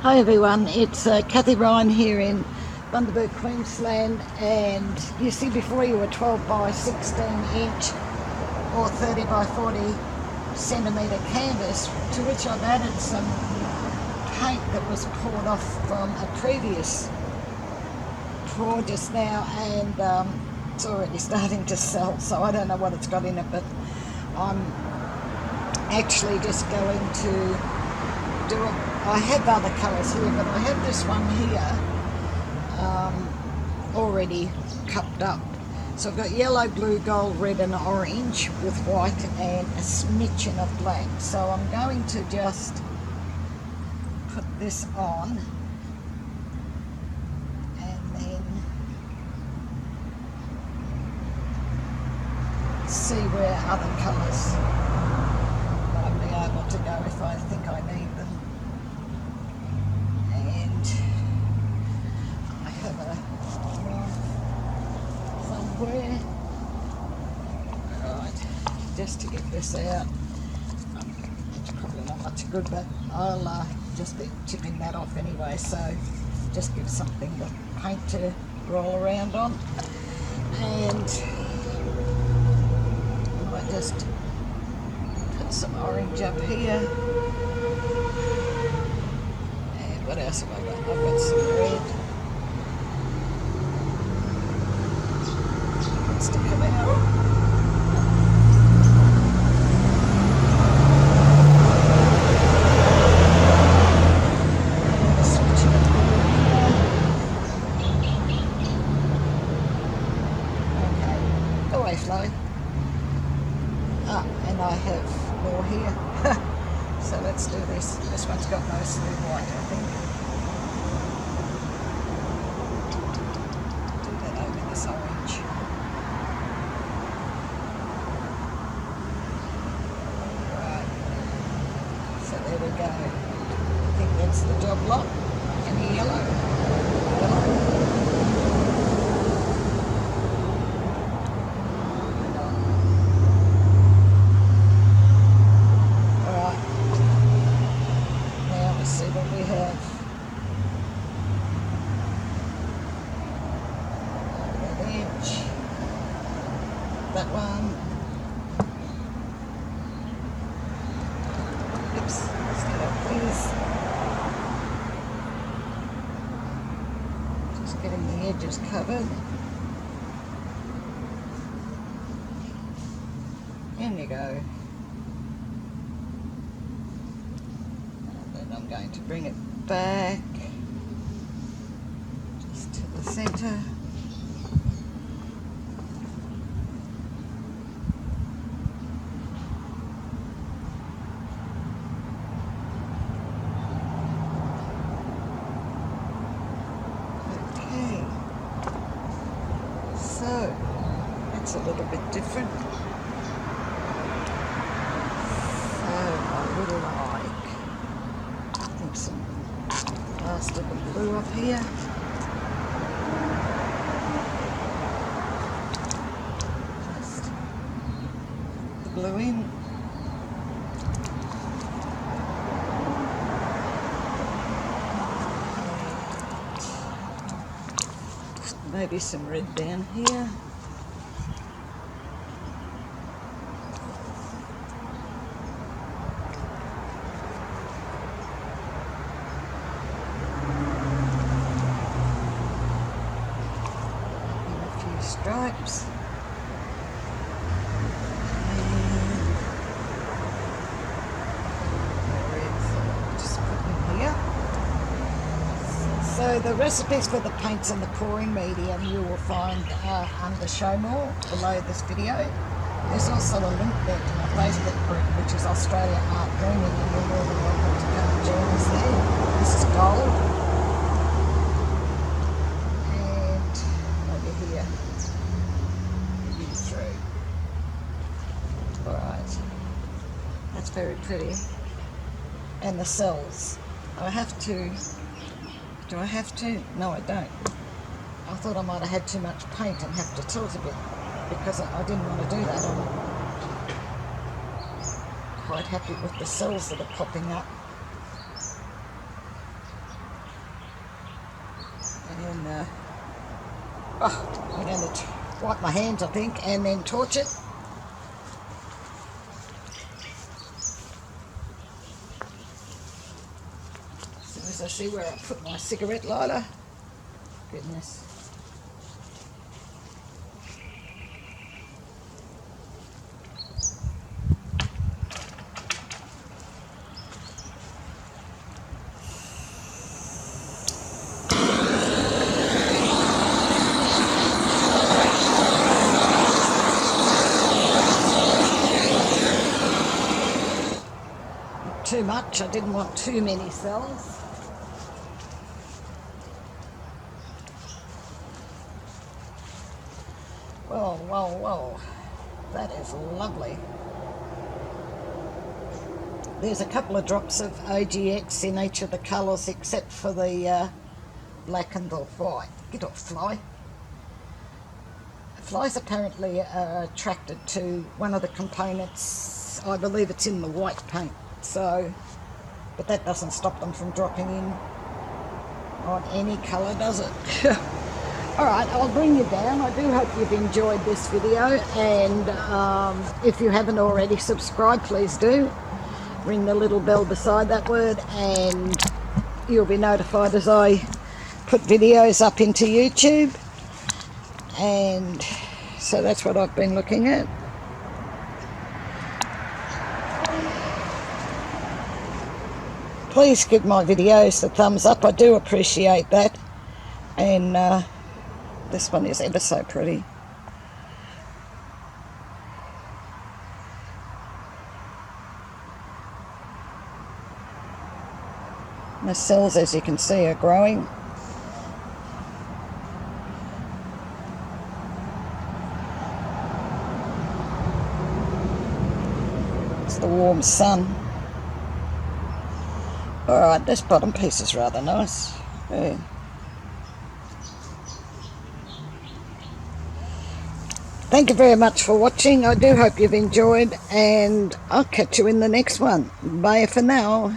Hi everyone, it's Kathy Ryan here in Bundaberg, Queensland, and you see before you a 12 by 16 inch or 30 by 40 centimetre canvas to which I've added some paint that was poured off from a previous draw just now, and it's already starting to sell, so I don't know what it's got in it, but I'm actually just going to do it. I have other colours here, but I have this one here already cupped up. So I've got yellow, blue, gold, red and orange with white and a smidgen of black. So I'm going to just put this on and then see where other colours might be able to go if I think I need them. And I have a somewhere. Right, just to get this out. It's probably not much good, but I'll just be chipping that off anyway, so just give something to paint to roll around on. And I just put some orange up here. And what else have I got? I've got some red. Wants to come out. Flow. And I have more here. So let's do this. This one's got mostly white, I think. Do that over this orange. Right. So there we go. I think that's the job lot. And the yellow. That one. Oops, stand up please. Just getting the edges covered. In you go. And then I'm going to bring it back just to the centre. So that's a little bit different. So I would like, I think, some last of the blue up here. Just the blue in. Maybe some red down here. And a few stripes. And red, just put them here. So the recipes for the paints and the pouring medium you will find under Show More below this video. There's also a link there to my Facebook group, which is Australia Art Dreaming, and you're more than welcome to come and join us there. This is gold. And over here, you through. Alright, that's very pretty. And the cells. I have to. Do I have to? No, I don't. I thought I might have had too much paint and have to tilt a bit because I didn't want to do that. I'm quite happy with the cells that are popping up. Oh, I'm going to wipe my hands, I think, and then torch it. As soon as I see where I put my cigarette lighter. Goodness. Too much, I didn't want too many cells. Whoa, that is lovely. There's a couple of drops of OGX in each of the colours except for the black and the white. Get off, fly. Flies apparently are attracted to one of the components, I believe it's in the white paint, so, but that doesn't stop them from dropping in on any colour, does it? Alright, I'll bring you down. I do hope you've enjoyed this video, and if you haven't already subscribed, please do. Ring the little bell beside that word and you'll be notified as I put videos up into YouTube. And so that's what I've been looking at. Please give my videos a thumbs up, I do appreciate that. And this one is ever so pretty. My cells, as you can see, are growing. It's the warm sun. Alright, this bottom piece is rather nice. Yeah. Thank you very much for watching. I do hope you've enjoyed, and I'll catch you in the next one. Bye for now.